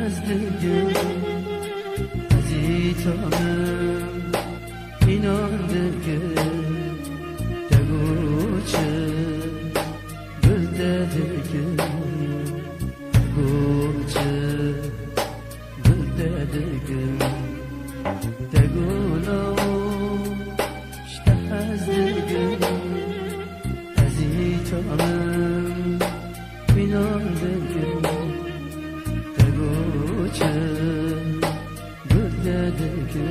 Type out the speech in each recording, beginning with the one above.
نزدیکم عزیزانم inandı ki Teguçe Güldedir ki Teguçe Güldedir ki Tegula İşte hazdır Azitanım inandı ki Teguçe Güldedir ki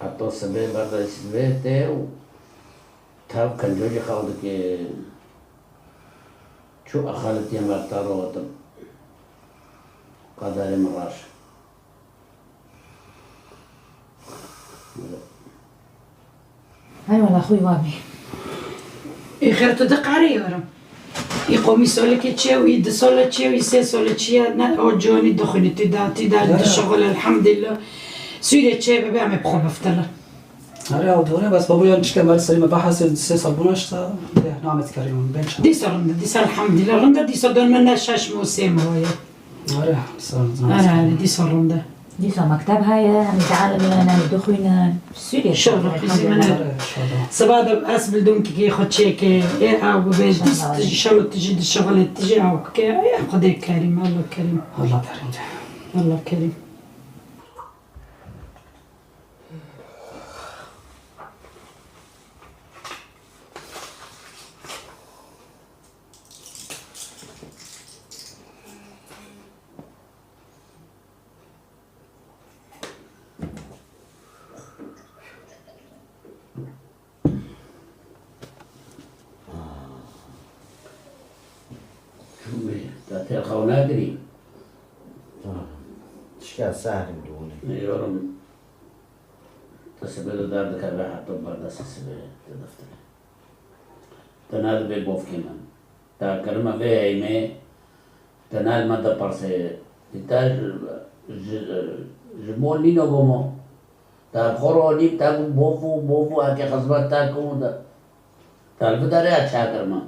Hatta sabah barda isvete o tab kanjoji kaldı ki şu ahalet yemakları oldum kadar maraş. هاي والله اخوي وابي خير تدق علي ورم يقوم يسولك تشي ويدسولك تشي ويسي سولك تشي او جوني دخلي تدا الشغل الحمد لله سويرة تشي ببي عم بخوب افتلا آره آوردونه بس بابا یادش که برای سلیم بحث 3 سال بونش تا نامت کردیم بنش دي صار الحمد لله رندا دي صار دون منا شاش موسم هاي آره سال آره دي صار رندا دي صار مكتب هاي عم يتعلم لنا دخوينا سوريا شغل خزي منا سباد اسبل دونك كي خد شيك ايه او ببيج تجي شغل تجي الشغل تجي او كي قدر كريم الله كريم الله كريم الله كريم تأثير خونادري اشكال سهل بدوني يورم تسبيل دار دكابة حتى بردا سسبيل تدفتر تنال بيبوف كمان تا كلمة بيه ايمي تنال مدى برسي تتاج جمول نينو بومو تا خورو نيب تا بوفو آكي خزبات تا كون تا البداري اچھا کرما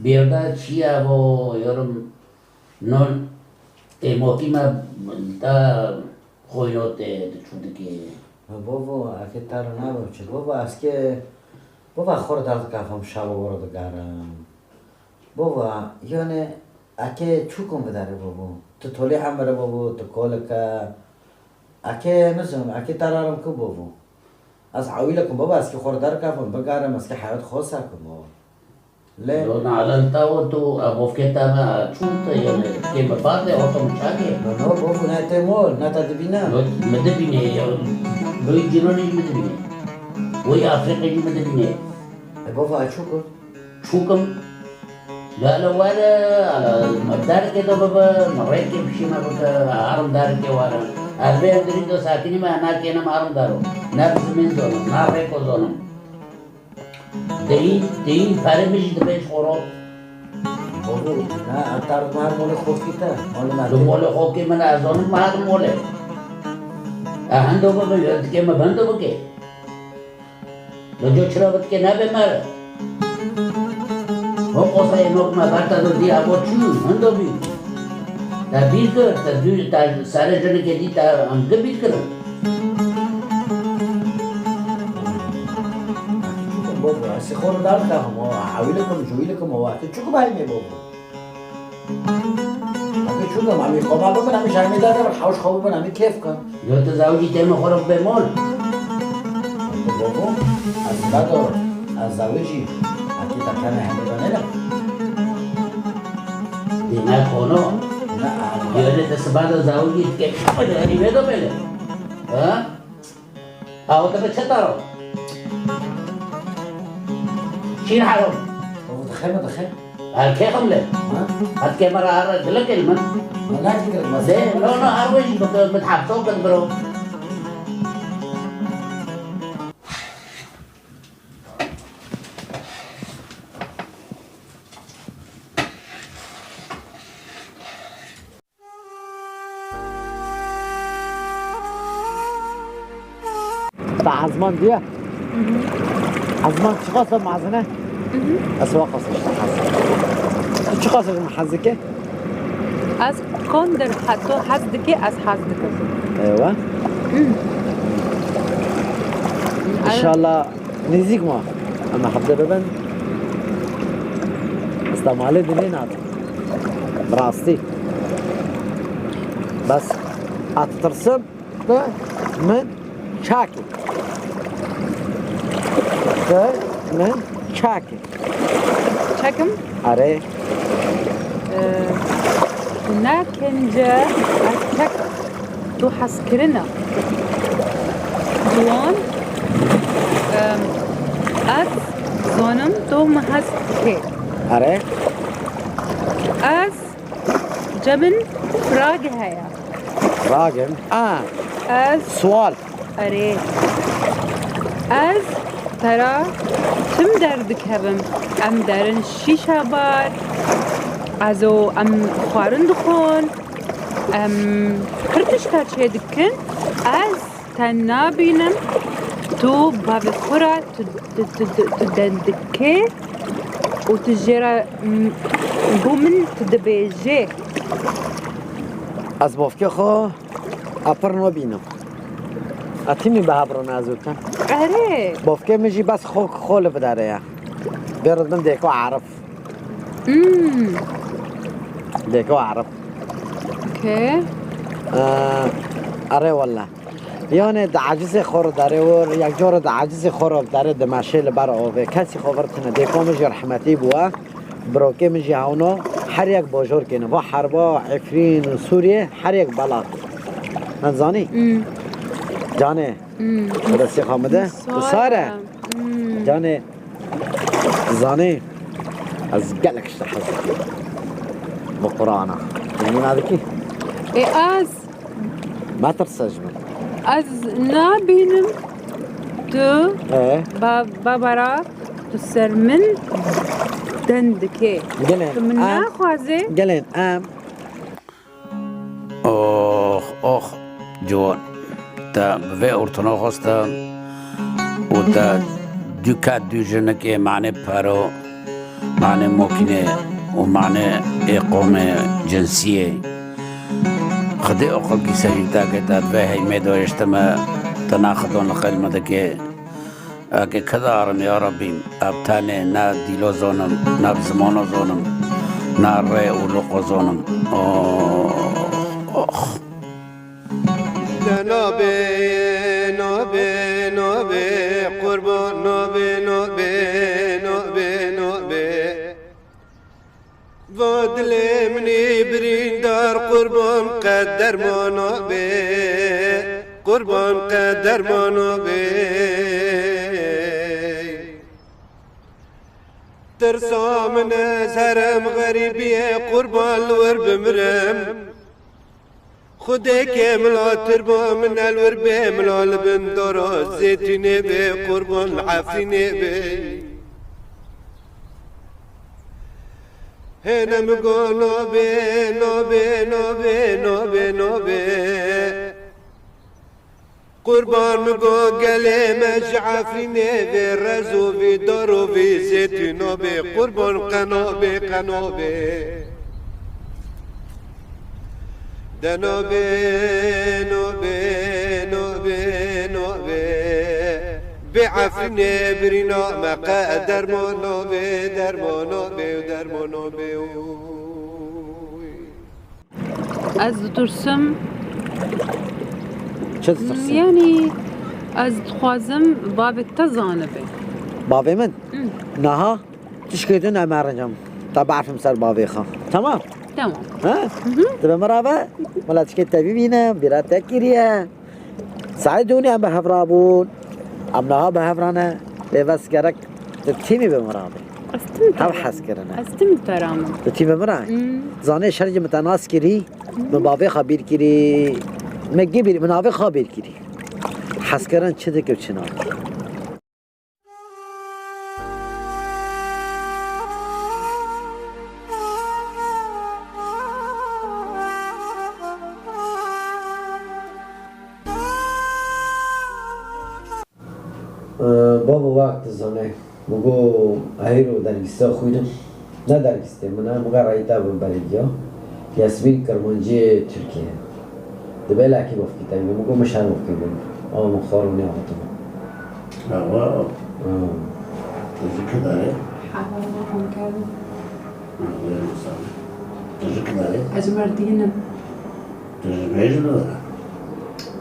بیردا چیا وہ یورم نون موقعی ما تا خوینوته چودکی بابا اگه تر نباشه بابا از که بابا خورد از کافم شب وارد گرم بابا یعنی اگه چو کن بداره بابا تو طولی هم بره بابا تو کال که اگه نزم اگه ترارم که بابا از عویل کن بابا از که خورد در کافم بگرم از که حیات خاص کن بابا ليه؟ لو نعلنتا وتو أبوفكتا ما شوت يعني كيف بعد أوتو مشاكل. no بابا ناتمول ناتدبينا. مدبينه لو يجيروني مدبينه. ويا أفريقيا مدبينه. بابا أشوكم. شوكم. لا ولا على مدار كده بابا مريك بشي ما بك عارم دار كده وارا. أربعة دريدو ساكني ما أنا كنا ما عارم دارو. نفس من زونم ناريكو زونم. دهی پره میشید بهش خوراب بابا نه اتار مال خوب کیتا مال خوب که من از آن مال موله هندو بابا که ما بندو بکه لجو چرا بد که نه بمر هم قصه نوک ما برتا دو دی آبو چون هندو بی تا بیر کر تا ساره جنه که دی تا همگه بیر کرن بابا سخور دار کام و عویلکم جویلکم و وقتی چوک باید می بابا اگه چوکم همی خوابا ببین همی شرمی داره و حوش خواب ببین همی کیف کن یا تو زوجی تیم خورم به مال بابا از بعد از زوجی کی تکانه همیدانه نه دینا کنو نه یعنی دست بعد زاویه که یعنی بدو بله ها آو تو چه تارو شیر حرام او دخل الکی خمله هات که مرا هر دل کلمه نه تقدر ما ده لا لا هر وجه متحفظون قد برو عزمان بیا عزمان چی قاسم معزنه؟ اسوا قاسم چی قاسم محزکه؟ از کندر حتی حزدکی از حزدکی ایوه انشالله نزدیک ما اما حبده ببن استعماله دنیا ناد براستی بس اترسم من شاكي من شاكي چکم آره نکنجا از چک تو حس کرنا جوان از زانم تو محس که آره از جبن فراغ هيا راجل از سوال آره از ترا چم دردک هبم ام درن شیشه بار ازو ام خوارن دخون ام کرتش تا چه دکن از تنا بینم تو باب خورا تدندکه و تجرا بومن تدبیجه از بافکه خو اپر نبینم اتیمی به هبرو نازوکن آره بافکه میجی بس خول بداره یا بیرد من دیکو عرف دیکو عرف که آره والله یعنی عجز خور داره و یک جور عجز خور داره دمشل بر آوه کسی خبرتنه دیکو میجی رحمتی بوا بروکه میجی هاونو هر یک باجور کنه با حربا عفرین سوریه هر یک بلا نزانی جانه درستی خامده ساره جانه زانه از گلکش تحزکی با قرآنه یعنی ندکی ای از ما ترسج من از نبینم تو بابرا تو سر من دندکه تو من نخوازه گلین آخ جوان تا به ارتنا خواستم و تا دوکات دو جنکه معنی پارو معنی ممکنه و معنی اقوام جنسیه خدای اقل کی سجیتا که تا دوی هیمه دوشتما تناخدون القلمه دکه اگه کدارم یا ربیم ابتانه نا دیلو زونم نا بزمانو زونم نا ری و لقو زونم نابه نابه نابه قربان نابه نابه نابه نابه وادل منی بریندار قربان قدر ما نابه قربان قدر ما نابه ترسا من ازهرم غریبیه قربان لور بمرم خودی که ملاتر با من الور به ملال بن دارا زیتونه به قربان عفینه به هنم گو نابه نابه نابه نابه نابه قربان مگو گله مجعفینه به رزو به دارو به زیتونه به قربان قنابه قنابه دنوبه نوبه نوبه نوبه بعفنه برينا مقا درمو نوبه درمو نوبه درمو نوبه از ترسم چه ترسی؟ یعنی از خوازم باب تزانه به بابی من؟ نه تشكيتون أمارنجم طبعا في مسار باويخا تمام تمام ها تبى مرابا ولا تشكيت تبينا برات تكيريا ساعدوني أم بهفرابون أم نها بهفرانا بس كرك تتيمي بمرابا هم حس كرنا استمتع رامن تتيمي بمرابا زاني شرج متناس كري من باوي خبير كري مجيبي من باوي خبير كري حس كرن چه که چنان بابا وقت زانه مگو ایرو درگیسته خویدم نه درگیسته من مگه رایتا ببریدیا یاسمین کرمانجی ترکیه دبی لکی بافکی تایی مگو مشان بافکی بیم مخارونی آتم آقا تجربه داره؟ حالا کردم تجربه داره؟ از مردینم تجربه داره؟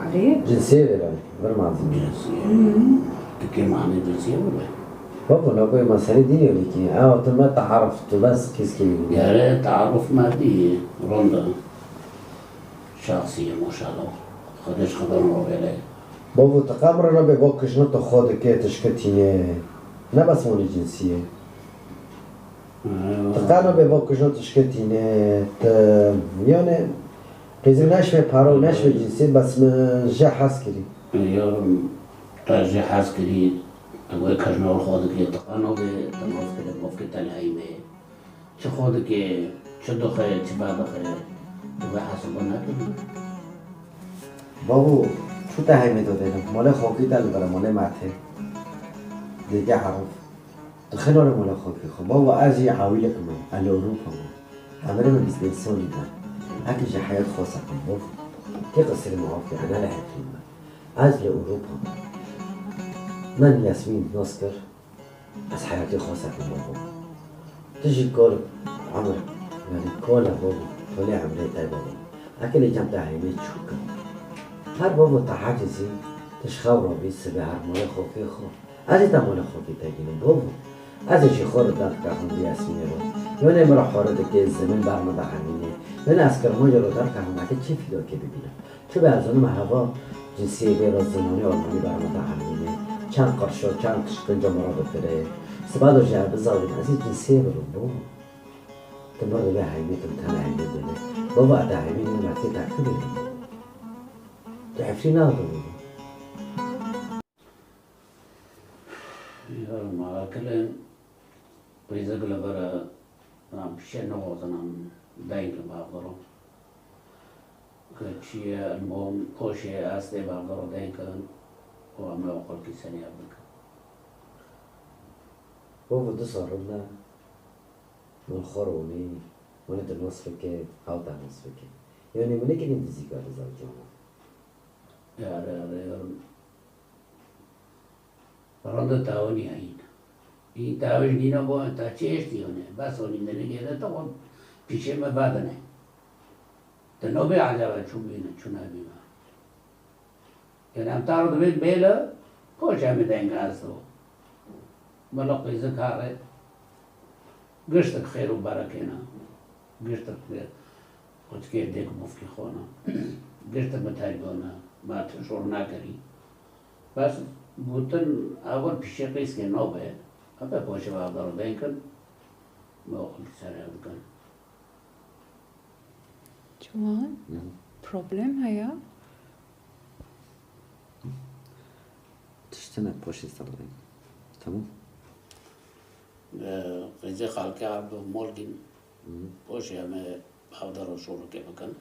آره جنسیه برای برمازی جنسیه تكي معنى جنسية ولا؟ بابا لو کوئی مسئله دینی ولی که تو ما تعرفت بس کس کی يا ريت تعرف مادي روندا شخصية ما شاء الله خدش خبر روغلي بابا تقامر رو به باکش نه تو خود که تشکتینه نه بس مونی جنسیه تقامر به باکش نه تشکتینه یعنی قیزی نشوه پارو نشوه جنسیه بس جه حس کری يارم تاجي حاسكري أقول كجنور خودك يتقانو بتنوف كده بوفك تلاهيمه چه خودك چه دخه چه بعدخه تبقى حسبنا كده بابو شو تهیمه داده مال خاکی دل برای مال مته دیگه حرف دخل آره مال خاکی خب بابا از یه حاویل کنم ال اروپا همه من 20 سالی دارم اگه جه حیات خاصه کنم بابا که قصر معافی انا لحفیم از اروپا من ياسمين ناصر از حياتي خاصة في بابا تجي كل عمر يعني كل بابا طلع عمري تاي بابا أكل جنب عيني تشوكا هر بابا تحاجزي تشخور بيس بهر مال خوكي خو أزي تا مال خوكي تاجينو بابا أزي شي خور دار كهم بياسمين رو يوني مرا خورد که زمین برمده همینه من اسکر ما جلو دار كهم اكل چی فیدا که ببینم چه به ارزان محبا جنسی بیراز زمانی آلمانی برمده همینه چند قرش و چند قشقنجا مرابط بره سباد و جعب زاوین از این جنسیه برون بابا تمرد به حیمیتم تن حیمید بده بابا ادا حیمید نمتی تکتو بیرون تو حفری نادو بابا يارم على كلام وإذا قل برا نعم شيء نوعه نعم داين بعضهم كشيء المهم كوشي أصلي بعضهم داين كان وعمل أقول كيساني أبدك بابا دو صارنا من خاروني من النصفك أو تنصفك يعني من كن يندزي كار زوجهم يا رنده تاوني هين این تاوش نینا با تا چشتی هونه بس هونی نگه تا خود پیشه ما بدنه تا نوبه عجبه چون بینه چون نبیمه یعنی هم تارو دوید بیله پوش همه دنگ هستو بلا قیزه کاره گشتک خیر و برکینا گشتک خود که دیگ مفکی خونه گشتک متایگانه ما تشور نکری بس بودن اول پیشه قیز که نوبه أبى بوشة بعض دينكن ما أقول سريع بكن. جوان problem هيا تشتنك بوشة سردين تمام إذا خالك عبد مولكن بوشة ما بحضر وشور كيف كان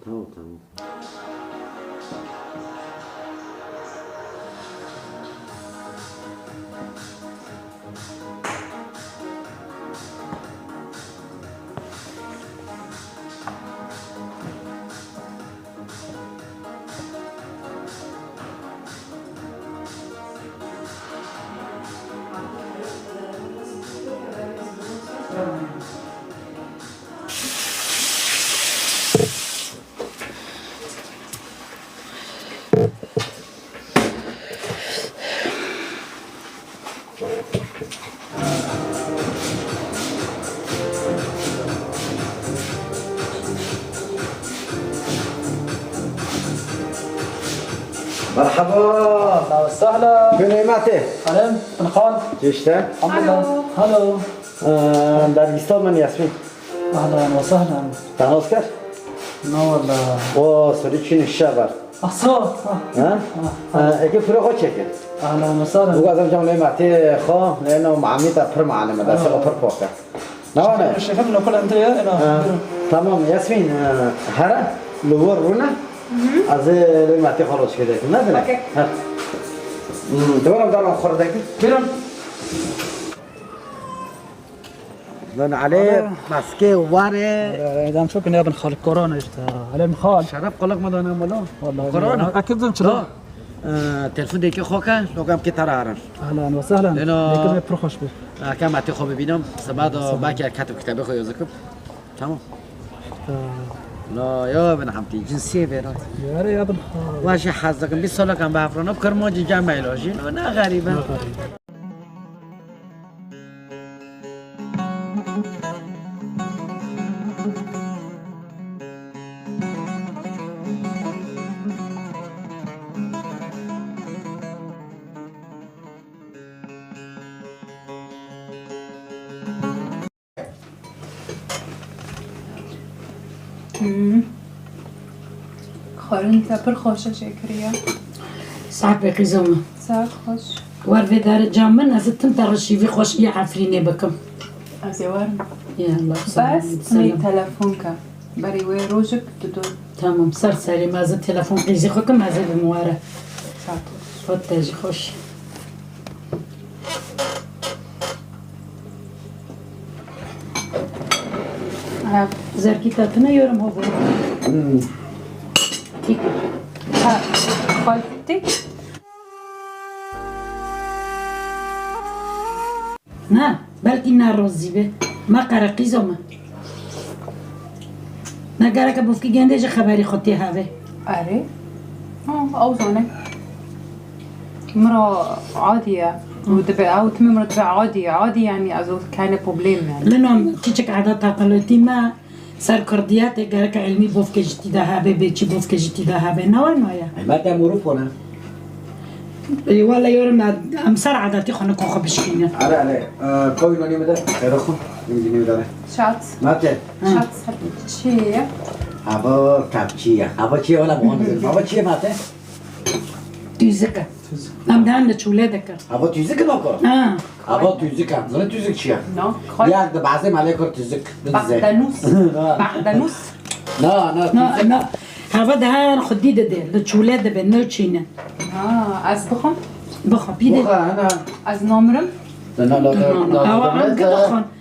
تمام مرحبا اهلا وسهلا. بنعمته اهلا بن خال. چشته؟ الحمد لله. هلو. درگستان من یاسمین اهلا وسهلا. تناس کرد؟ نه والله. و سری چی نشابر احسن. اگه فرو خود چکه اهلا وسهلا. بگو ازم جام نعمته خا لانه معمی تا پر معلمه دست پر پاکه نه نه شفت لو كل انت انا تمام یاسمین هر لور رونا از نعمته خلاص کده نه نه دورم دارم خورده برم. من عليه ماسكه واره دام شو كنا ابن خال كورونا اشتا على ابن خال. شرف قلق مدانه ملو والله كورونا اكيد زين شلون. تلفن دیگه خوکه لوگم که ترارن اهلا وسهلا. لأنه- لكن بروخش به. کم عتی خوب ببینم سباد باکی کتاب کتابی خو یازکم تمام لا یا ابن حمتی جنسیه بیرات يا ابن خال. واش حظكم 20 سال كان بافرنا بكرموجي جامع لوجين وانا غريبه خارن تبر خوشه شکریه ساعت بقیزم ساعت خوش ور في دار الجامن از تم ترشی في خوش یه عفرینه بکم از یوارم یا الله بس می تلفن که بری وی روزک دو تمام سر سری ما از تلفن قیزی خو کم از بمواره ساعت فوت تاجی خوش زرکی تاتنا یورم هو برو تیک ها خالتی نه بلکی ناروزی به ما قرقیزم نگاره که بفکی گنده جه خبری خودتی هاوه اره اوزانه مرة عادية ودبع أو تمي مرة تبع عادي يعني أزو كان بروبليم يعني لأنهم تيجك عادات عقلتي ما سر كرديات جارك علمي بوفك جتي ده هابه بيجي بوفك جتي ده هابه نوع نوعيا ما تعمروا فونا ولا يورم أمسر عاداتي خنا كون خبشكينه على كوي نوني مدر خيركم نجي مدر شات ما تعرف شات شيء هوا كابتشيا هوا چی ولا مهندس هوا چی ماته تيزكا نام دهان لشولة ذكر هوا تيزك ناكو هوا تيزك زين تيزك چیا نو خال يا ده بعضی مالك تيزك بعدنوس بعدنوس لا لا هوا دهان خدي ده لشولة ده بنو تشينه از بخون بخا بيده انا از نامرم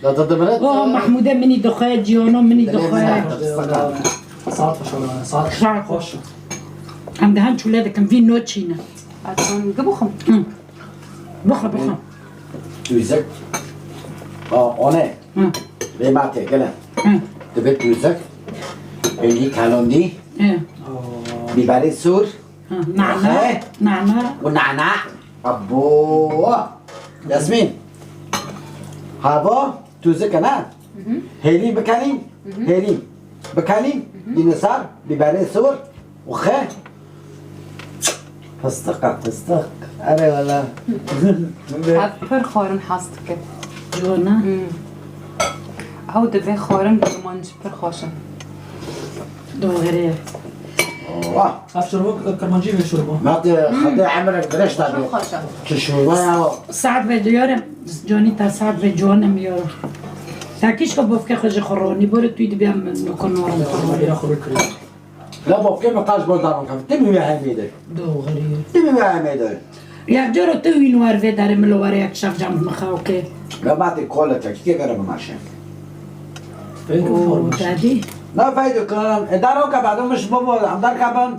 لا تدمرت محمودة مني دخايا جيونو مني دخايا صار شلون صار خوش. عم دهان شولة ده كان في نو تشينه أتون جبوخم بخا تيزك اونه به ماته كلا تبي تيزك اللي كالوندي بيبالي سور نعناع ونعناع ابو ياسمين هابا تيزك انا هيلين بكالين هيلين بكالين ديناصور بيبالي سور وخه فستق أري والله هفر خارن حاستك جوانا هاو دبي خارن بمانج بر خاشن دو غريب واه افشربوك كرمانجي من شربه. ما خدي عمرك بريش تابي خاشن تشوفها ساعت به دیارم جانی تا ساعت به جوانم یارم تاکیش که بفکه خوش خورانی باره توی دی بیام نکنارم يا اخو بكري. لا بابا كيف قاش بودارم كم تمي يا حميدة دو غريب تمي يا حميدة یک جورو توی نوار و داره ملواره یک شف جمع مخاو که لا بعطي كولتك كيف قرب ماشي فين او فورمش. دادی لا فايدة كلام دارو كبعدو مش بابا عم دار كابن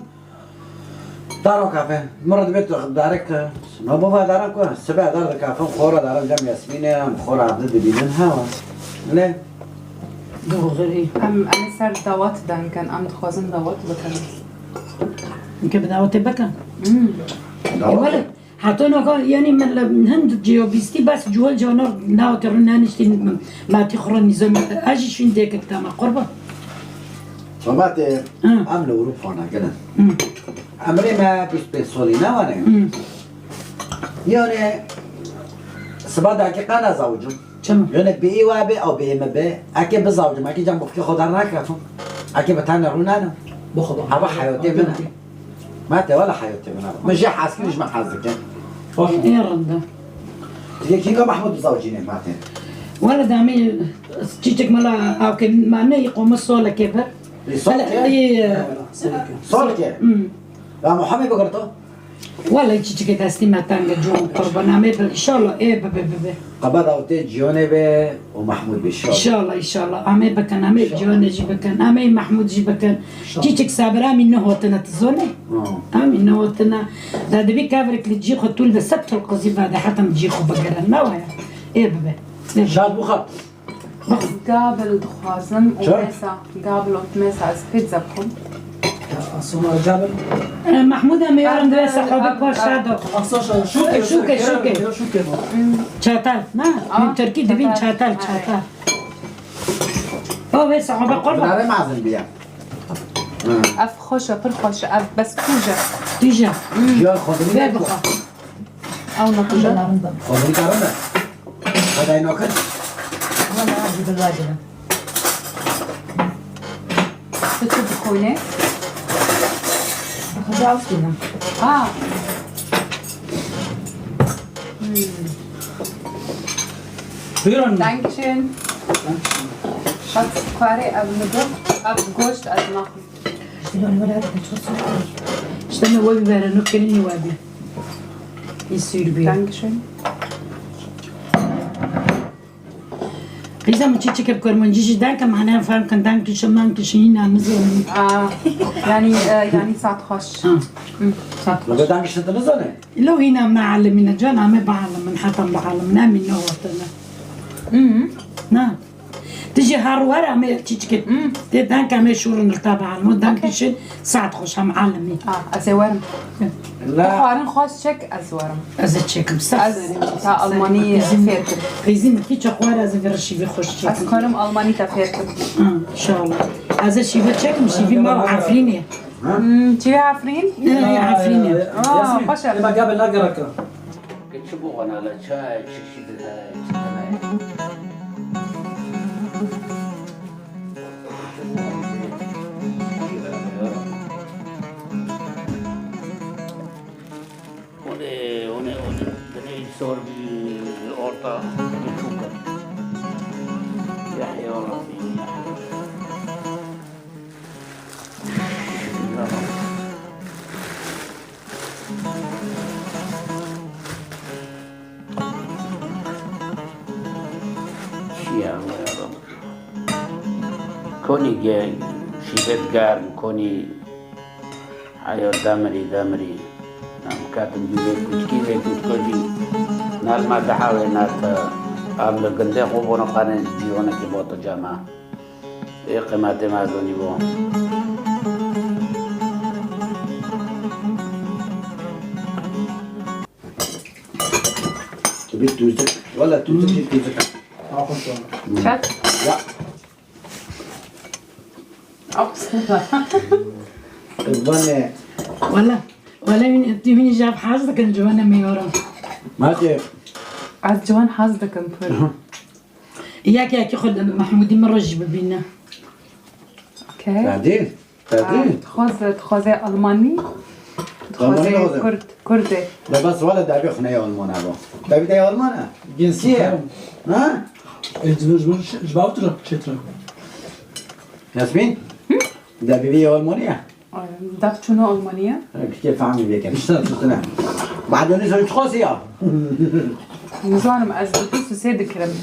دارو كافن مرة بيت دارك ما بابا دارك سبع دار كافن خورا دار جم ياسمين خورا عبد بينها ليه دو غريب أنا سر دوات دان كان أم تخوازن دوات بكرم که بداوت بکن ولی حتی نکن یعنی من هند جیوبیستی بس جوال جانور ناوت رو نانشتین ما تخرن نظام اجیشون دیگه تمام قربان فمات عملوا أوروبا كده عمري ما بيسولي نوانه يعني سباد اكي قانا زوجم چما يعني بي وابي او بي مبي اكي بزوجم اكي جنب بخي خدا ناكرتم اكي بتانا رونانا بخدا هوا حياتي منها ما انت ولا حياتي منها مش حاسكين مش محاسك ايه رندا تيجي كيكا محمود بزوجيني ماتين ولا دامي تيجيك ملا او كان معناه يقوم الصوله كبر صولك لا محمد بقرته ولا تيجيك تاستي ما تانجا جو قربنا مي ان شاء الله ايه بابا قبض اوتي جيوني بي ومحمود بالشغل ان شاء الله امي بكن امي جوانا جي بكن امي محمود جي بكن تيجيك صابره من هوتنا تزوني امي نوتنا دا دبي كافرك اللي تجي خطول بس سبت القضي بعد حتى تجي خو بقرا نوايا ايه بابا شاد بخط قابل دخوازم وميسا قابل وميسا از بيتزا بكم اصلا جابر محمود امي يارم دوي صحابك باشادو اصلا شوكه شوكه چاتال نه من ترکی دبین چاتال او بس صحابه قربان بناره معزن بيا اف خوشة پر خوشة اف بس توجة تيجا جيون خودني بير نكو بخا او نقوجة خودني كارنده هذا ينوكل وانا عندي بالواجبة تكتب بخونة خذ عوفتنا بيرن Dankeschön. Schatz, Quare, ab Nudur, ab Gosht, ab Nachen. شلون ولا تشوف اشتنا وابي بارا نوكلني وابي يصير بيه Dankeschön. إذا ما تيجي كبكر من جيش دانك معناها فاهم كان دانك شمان كشينا مزون يعني ساعة خوش. لو بدك مش تنزله لو هنا معلمين جانا ما بعلم من حتى بعلم نامي نوتنا نعم تجي هارورا ما تيجي كده دانك ما شورن التابع على دانك شيء ساعة خوش هم معلمين أزورم. لا بخارن خوش شك أزورم. از تشيكم از ساعة تا ألماني فيركم. خيزين كي تشقوار از فرشي في خوش از تشيكم كلام ألماني تفيركم. إن شاء الله از شيفا تشيكم شيفي ما عارفيني تبي عفرين؟ عارفيني خوشة. ما قبل لا قرأك كتشبوغ أنا على شاي تشيشي هنا بني صور بالأورطة بالشوكة يحيى ربي يا رب كوني شيفت قارن كوني حيو دامري نعم كاتم جيبه كتكي كتكوجي نال ما دحاوي نات قبل قندي خوبونا قانن جيونا كي بوتو جامعة ايه قيماتي ما دوني بو تبي توزك ولا توزك شات؟ لا أوبس. الظن ولا من جاب حاجتك الجوانا ميورا ما تي عاد جوان حظك مفر. إياك ياك خد محمودي مرة جيب بينا اوكي. تعديل تخوزي ألماني. تخوزي كردي. لا بس ولا دابي خنايا المانا بو دابي داي المانا جنسية ها جباوتر شتر ياسمين دابي بي المانيا داك شنو ألمانية؟ كيف عامل بيك اشتغل بعد ما نزل تخوسيا نزارم از بس سيد كرم.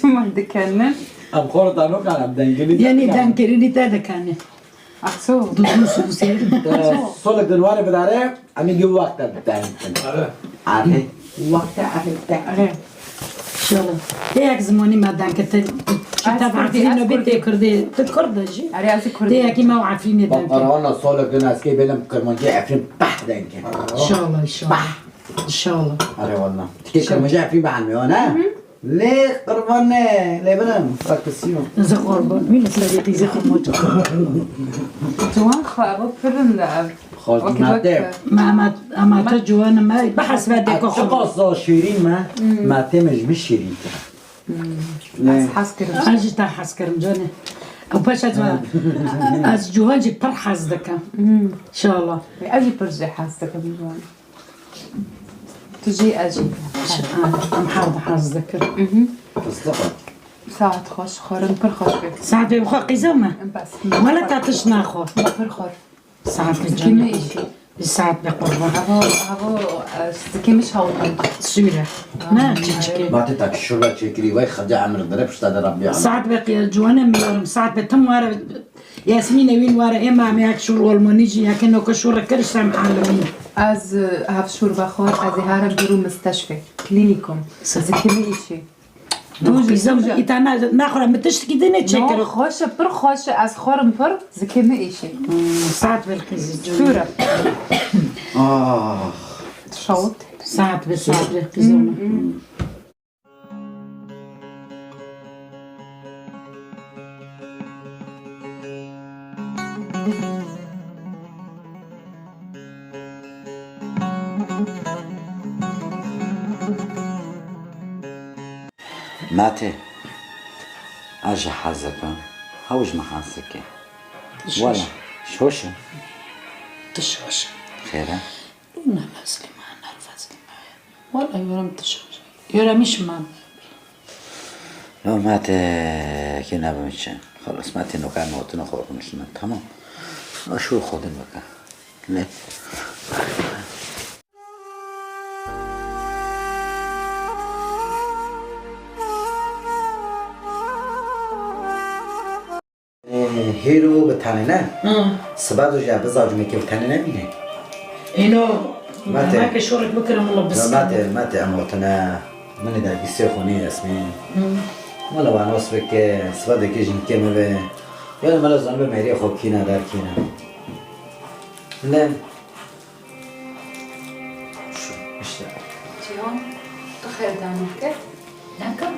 ما دكانن. ام خورت انو كان دنجلي يعني دانكريني تادا كان أحسو. دوسو بسير صولك دنواري بداره امي جو وقت بتاعي عارفه وقت عارفه أغير. إن شاء الله هيك زماني ما دانك كتاب عارفين إنه بيتي كردي تكرد جي أريازي كردي. هيك ما عارفين دانك بقرانا صولك دناس كي بلم كرمانجي عفرين بح دنك إن شاء الله إن شاء الله إن شاء الله أري والله تكي كرمانجي عفرين بحن ميوانا ليه قربان ليه بنام فاكسيون زي قربان مين صديقي زي خموت جوان خابو فيلم لعب خالد ماتي ما تجوانا ما بحس بدك قصة شيرين ما تمش بالشيرين از حس کردم اجي تا حس كرم جوني او باش از جوان جي پر حس دكا ان شاء الله اجي برجع حاسك بجوان تجي اجي ام حاضر حس دكا تصدق ساعت خوش خورن پر خوش بك ساعات بيبخوا قيزومه بس ولا تعطيش ناخو پر خور ساعات كيما الجنة إشي ساعات بقربان هوا استكي مش هوطن سورة ما تشكي ما تتاك الشوربة تشكري وي خدع عمر ضربش تاع ربي ساعات بقي جوانا ميورم ساعات بتم وارا ياسمين وين وارا اما عم ياك شور والمونيجي ياكنو كشور كرش سام عالمين از هاف شوربه خور از هارم برو مستشفى كلينيكوم از كيما إشي قيزوم ايتانا ناخر متشتكي دينا نو تشكر خوش پر خوش از خورم پر زكيما إشي ساعات بالقيز جوانا شورا شوط ساعات بالقيزوم ماتي أجي حزكا هوج محاسكي ولا شوشة تشوش خيرا لا مسلمة نعرف مسلمة والله يورم تشوش يورم مش مام لو ماتي كنا بمشي خلاص ماتي إنه كان موتنا خور نشنا تمام شو خودن بقى ليه هيرو بتانينا سبادو جا بزاج ميكي بتانينا بيني إنه ماتي. ما كشورك بكرة والله بس ماتي اموتنا من دا بيسيخوني اسمين ولا وانا وصفك سبادو كيجن كيما به يعني ملا زنبه ميري خوب كينا دار كينا لا شو مش جوان تخير دانك نکن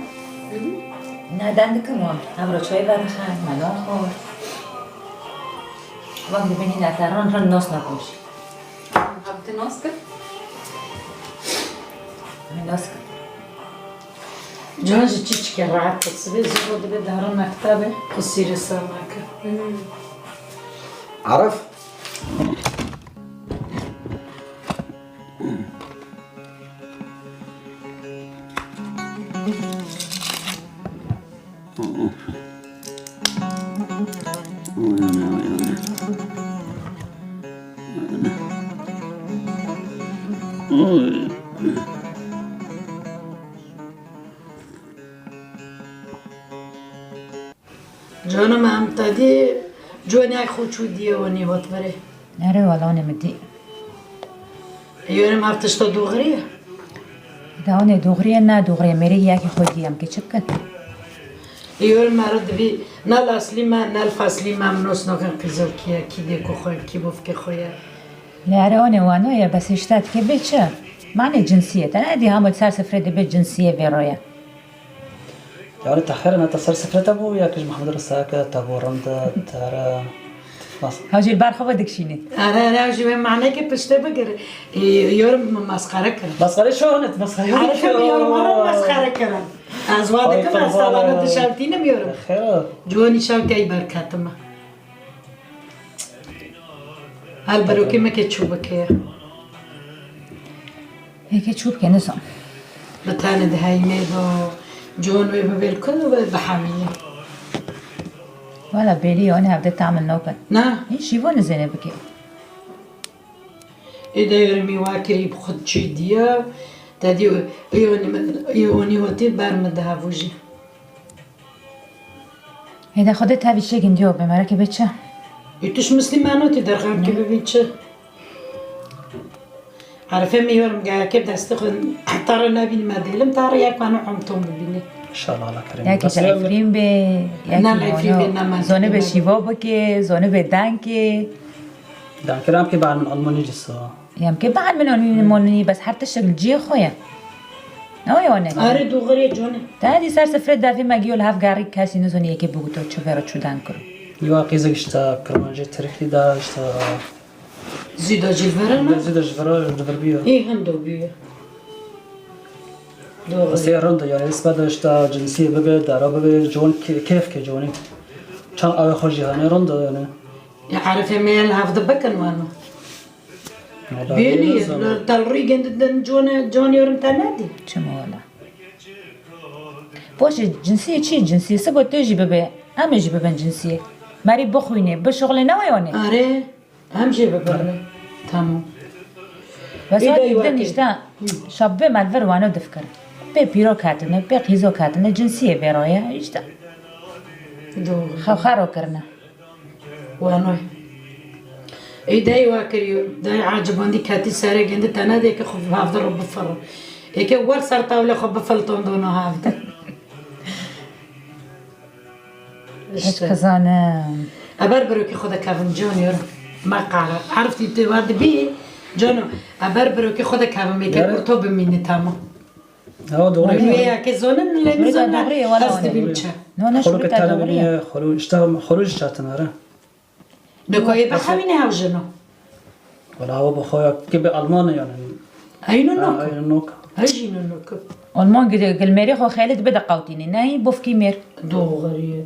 نه دنده کمون امرو چای برخن ملان خور وقتی بینی نتران رن ناس نکوش حبت ناسك ناس کن جواز تشكي راحت تصبي زود بدها مكتبة قصير السماكة عرف جوانا ما هم تادي جوانا خود شو ديواني وطبري نره والا نمدی يونا ما بتشتا دوغرية داونه دوغریه نه دوغریه میری یکی خودی هم که چپ کن يونا ما رد بي نال أصلي ما نال فاصلي ما منوس نوكن قيزو كيا كي ديكو خويا كي بوفك خويا لاره آنه وانو یا بس اشتاد که بچه معنی جنسیت نه دی همه سر سفره دی به جنسیه ویرویا يعني تحير أنا تصير سفرة أبو ياكش محمد رساكة تابو رمضة تارا هاجي البارخة بدك شيني أنا جوا معناه كي بتشتا بقر يورم مسخرة كرا مسخرة شو هنت مسخرة عارفة يورم مرة مسخرة كرا أزواج كم أصلا تشالتينا بيورم خير جواني شال كاي بركاتما هالبروكي ما كتشوبك يا هيك تشوف كنسا بتانا دهاي ميبو جون ويبو بالكل بحامية ولا بيلي أنا هبدأ تعمل نوكل نا إيش يبون زينة بكي إذا يرمي واكري بخد شي ديا تادي يوني وتي برمد هافوجي هيدا خدت هاي بشيء جنديو بمركب بتشا يتوش مسلمانوتي درغام كي ببيتش عارفة ميورم قاعد كيف دستخن حتى نبي المدينة تاري ياك ما نحمتهم ببيني إن شاء الله على كريم یکی جعفرین به نه، عفرین به یکی نماز زونه به به شیوا بکه زونه به دنکه ده كلام كي بعد من ألمانيا جسا یم که بعد من آنی مونی بس هر تشکل جی خواه آیانه آره دوغری جونه تا دی سر سفره دافی مگیول هف گاری کسی نزونی که بگو تو چه برا چودن کرو يوا قيزك اشتا كرمانجي تركي دا اشتا زیدا جلوره زيد جفرا جفر بيو ای هم دو بیه بس هي رندا يعني اسمها دا اشتا جنسية ببي دارا ببي جون كيف كي جوني كان اوي خوشي هاني رندا يعني يعرف يمين هاف دبكن وانو بيني تلري جند جون يورم تنادي چه مولا باشه جنسیه چی جنسیه سبا تو جی ببه همه جی ببن جنسیه مری بخوینه به شغل نوایانه آره همشي ببره تمام بس إيه هاد ده يبدأ يوكل. نشتا شابه مالفر وانو دفكر به پیرو کاتنه به قیزو کاتنه جنسیه برایا ایشتا دو خارو کرنه وانوي اي داي واكريو داي عاجبان دي كاتي سارة جند تنادي كخف هافد رب فر هيك اول صار طاولة خب فلتون دونو هافد هیچ کزانه أبربرو كي خدا كافن جونيور ما قال عرفتي تواد بي جونو أبربرو كي خدا كافن ميكا قرطو بميني تامو هو دوري ويا كزونن اللي دوري نزلنا دوري ولا قصدي ولا. بمشا نو نه خلو شروع كتانا تا بني خلو اشتا خلوج شاتنا را نكوي بخميني هاو جنو ولا هو بخويا كيب ألمانيا يعني أينو نوكو اي نوك هجينو نوكو آلمان قلميري خو خالد بدا قوتيني ناي بوفكي مير دوغري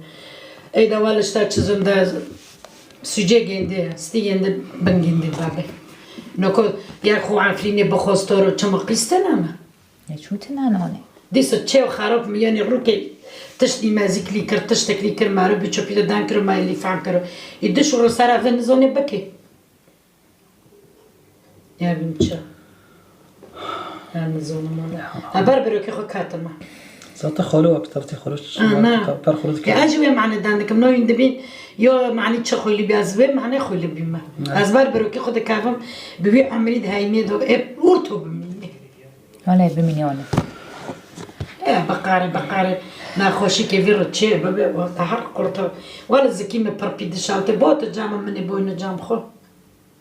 ايدا ولا شتا چizim da سوجه گنده ستی گنده بنگنده بابه نکو یک خو عفرینه بخواستارو چما قیسته نمه نشوت نانانه دیسو چه خراب میانی رو که تشتی مزیک لی کر تشتک لی کر مارو بیچو پیدا دان کرو مایلی فعن کرو ایدش رو سر افته نزانه بکه یا بیم چه یا نزانه مالا هبر برو که خو کاتما زات خلو اكثر تي خلوج نه بر خلوج که اجوی معنی دندکم نو این دبین یا معنی چه خویلی بی از وی معنی خویلی بی ما از بر برو که خود کافم ببی عمرید هایمی دو اورتو بمینی ولی بمینیانه بقاره نخوشی که وی رو چه ببی تحرک کرتا ولی زکی می پرپیده شالته با تو جامع منی بوینو جامع خو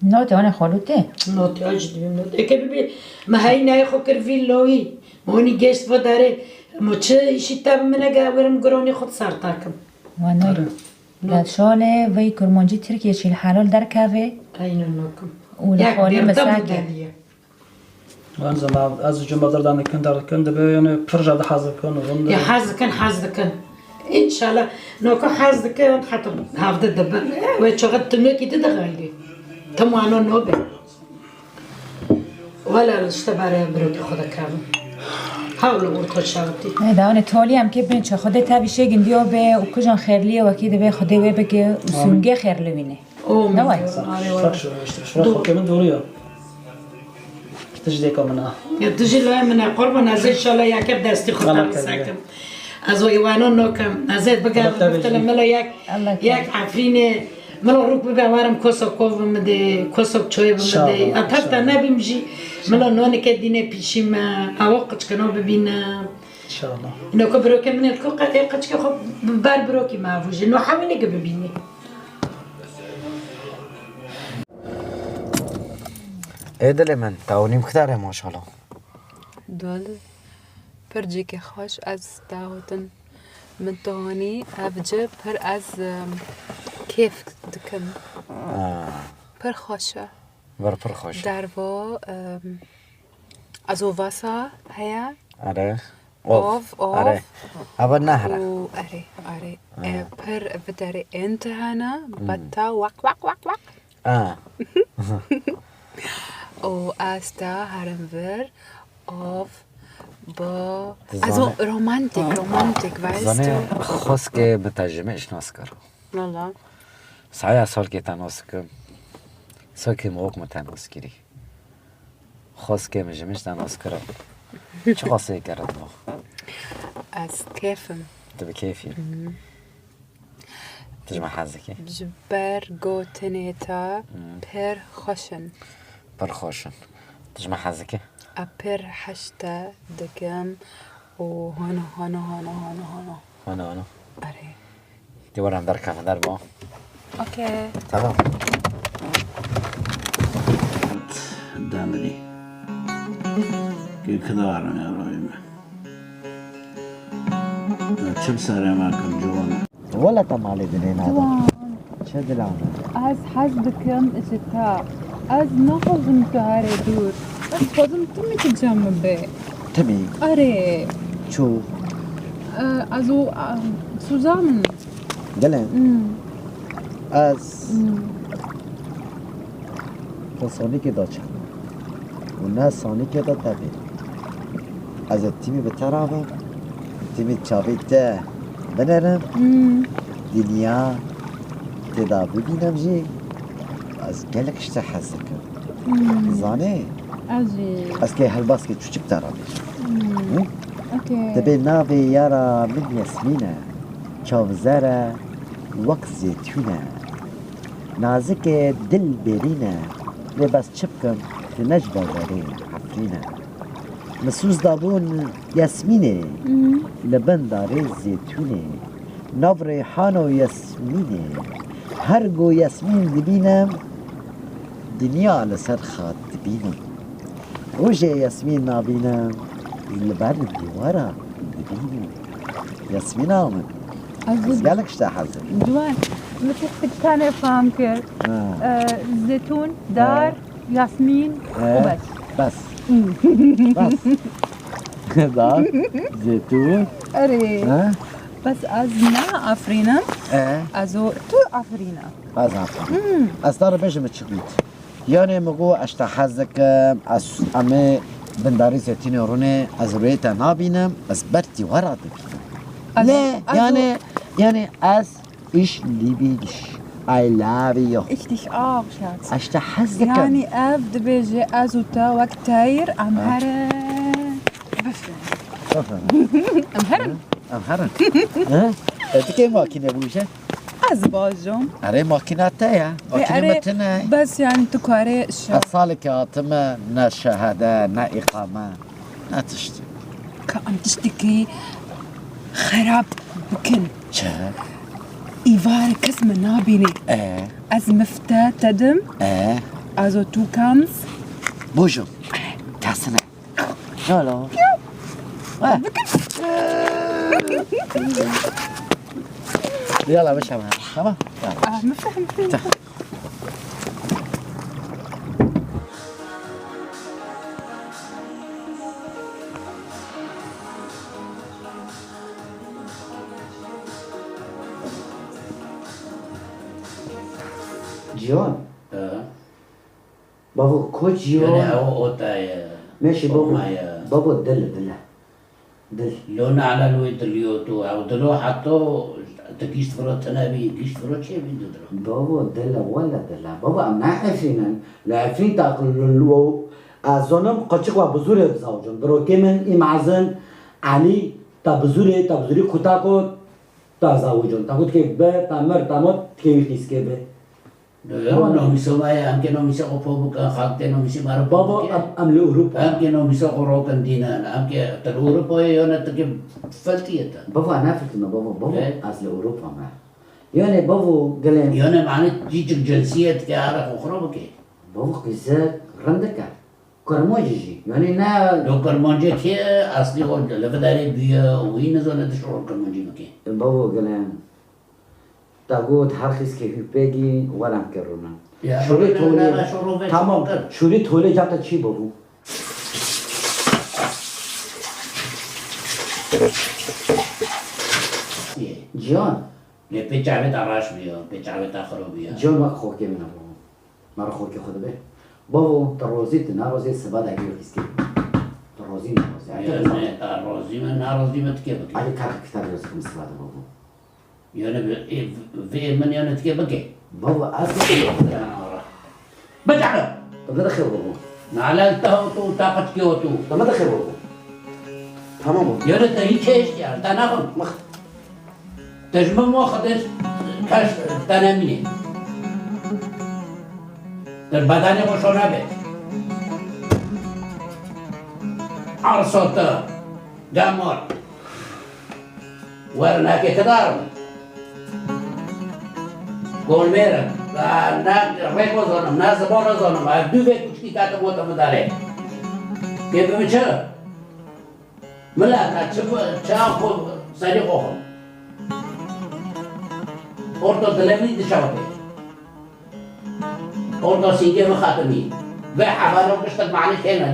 نه تو آنه خالوته نوتی آجد بیم نوتی اکه ببی ما هایی نای خو کر وی لوی مونی گشت و داره ما چه ایشی تاب منه گاورم گرانی خود سر تاکم وانوی داد شاله وی کرمانجی ترکیه چیل حلال در کافه اینو نکم ولی خالی مساکه وان زعما از جنب دردان كن دار كن دبي يعني برجع حاضر كن وظن يا حظ كان ان شاء الله نوكو حظ كان حتى هافد دبر وشغلت نوكي تدغايلي تمانو نوبه ولا اشتباري بروك خدا كام حاولوا ورتو شاوتي داونه تولی هم که بین چه خود تابیشه گندیو به و کجان خیرلیه و کی دبی خدا وی بگه سونگه خیر لوینه اوه نوای شو كمان دوريا تجدي كمان يا تجي لا من قربنا ان شاء الله يا كب دستي خطا ساكم ازو ايوانو نوكم ازيد بقى قلت لهم ملا ياك عفرينه ملا روك ببعوارم كوسوكوف مدي كوسوك تشوي بمدي اتحت انا بمجي ملا نوني كدينه بيشي ما اوقت كانوا ببينا ان شاء الله انه كبروك من الكوكا قد كخو بار بروكي ما فوج انه حاولي قببيني ادل من تاونیم کتره ماشاءالله دول پرجی که خوش از داوتن من توانی افجه پر از کیف دکن پر خوشه پر خوش در و از واسا هیا آره اوف آره اول نهره آره پر بداره انتهانا بتا وق وق وق وق و از دا هرنور اوف با also romantik weißt du خواست که مترجمه اشناس کرو والله سعی سال که تناس کم سال که موقع متناس کری خواست که مجمش تناس کرو چه خواسته کرد ما از کیفم تو به کیفی تجمع حزکی جبر گوتنیتا پر خوشن پر خوشن تجمع حزکی أبر حشتا دكان وهنا هانا أري دي ورم در كافة در با أوكي تمام دامني كي كدارم يا إبراهيم چم سر ما کن جوان ولا تمالي دنينا جوان چه دلانه از حز بکم اشتا از نخوزم تو هر دور از خوزم تو میتجمع به تمي آره شو also zusammen. قلن از تصانی که دا چند و نه ثانی که دا تبی از تیمی به طرفم تیمی چاوی ده بنرم دنیا تدا ببینم جی از گلکش تا حس کن زانه أجي از که هلباس که چوچک دارم أوكي تبي نافي يرى من ياسمينة شوفزارة وقت زيتونة نازك دل بيرينة لباس شبكم في نجبة غرين حفرينة مسوس دابون ياسمينة لبن داري زيتونة ناف ريحانة ياسمينة هرقو ياسمين دبينم دنيا على سر خات دبينم وجه ياسمين نابينم البعد الدوارة دبينم ياسمين آمن أزود قالك شتا حزن جوان مثل تاني فاهم كير زيتون دار ياسمين وبس بس بس دار زيتون أري ها بس أزنا أفرينا أزو تو أفرينا از عفوا از دار بيجم تشكيت يعني مگو اشتا حزك از امه بنداري زيتين رونه از رويتا نابينم از برتي ورا دبينم لا يعني از ايش ليبيش I love you Ich dich auch Schatz اشتا حزك يعني أف دبيجي أزو تا وكتاير أمهر أمهرن امهرن ها انت كي ماكينه بوجه از باجم اري ماكينه تايا ماكينه متنا بس يعني تو كاري الشاب اصالك عاطمه نا شهاده نا اقامه نا تشتي كأن تشتكي خراب بكن چه إيفار كسم نابيني از مفتا تدم also du kannst بوجو تحسنه يلا يلا مش معنا تمام مفتاح مفتاح جيون بابا كوتش جيون يعني هو اوتاي ماشي بابا دل لون على الويد اليوتو او دلو حتى تكيش فرو تنابي كيش فرو شيء بيدو درو بابا دل ولا دل بابا ام نعرفين لاعرفين تاقل ازونم قچق و بزرگ زوجم درو که من این معزن علی تا بزرگ کتاکو تا زوجم تا کت که به تامر تامت که ویخیس که به نوميسو مايا أمكن نوميسو قفوبك خالتي نوميسو مارو بابا ام لأوروبا أمكن نوميسو قروكن دينا أمكن تلأوروبا يونا تكيب فلتيتا بابا أنا فكرنا بابا أصل أوروبا ما يعني بابا قالين يونا معنى تجيك جنسية كعرق أخرى بابا قزاك رندكا كرموجي يعني نا لو كرموجي كي أصلي قلت لفداري بيا وين زونة تشعر كرموجي مكي بابا قالين تقول هرخيس كيف بيجي ولا مكررنا شوري تولي تمام شوري تولي جابت شي بابو جان لبيتشابي تراش بيا بيتشابي تاخرو بيا جان ما خوكي من بابا ما خوكي خد به بابا تروزيت ناروزي سباد اگه كيسكي تروزي يعني تروزي من ناروزي متكيب على كارك كتاب يوسف سباد بابا يعني في من يعني تكيبكي بابا أصلا بجعله طب ما دخل بابا نعلل تهوتو طاقت كيوتو طب ما دخل بابا تمام بابا يعني تهيك ايش يعني تناغم تجمع مو خدش كاش تناميني البداني خوشونا بيت عرصوتا دامور ورناكي كدارم قول میرم نه ریکو زنم نه زبان زنم دو به کوچکی کاتم موتم داره که ببین چرا ملا نه چه خود سری خوهم orada dلمید شوته orada سیگه مخاطبی و حوالا بشتد معنی خیلی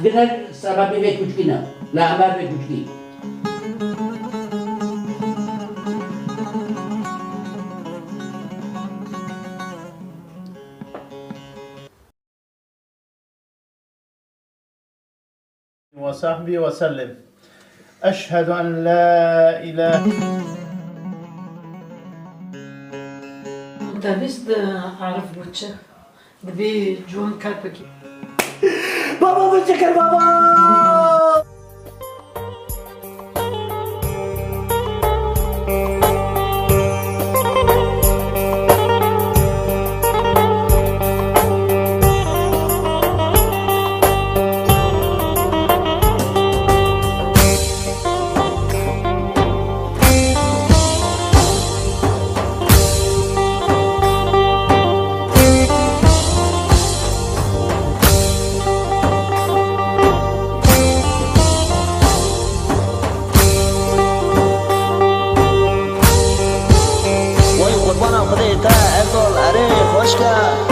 گنر سببی به کچکی نه لعمه به کچکی وصحبه وسلم أشهد أن لا إله Da biz de Arif Burç'a. Bir John Kalpaki. بابا بچکر بابا وای قربانم خدای تا افضل اره خوشگاه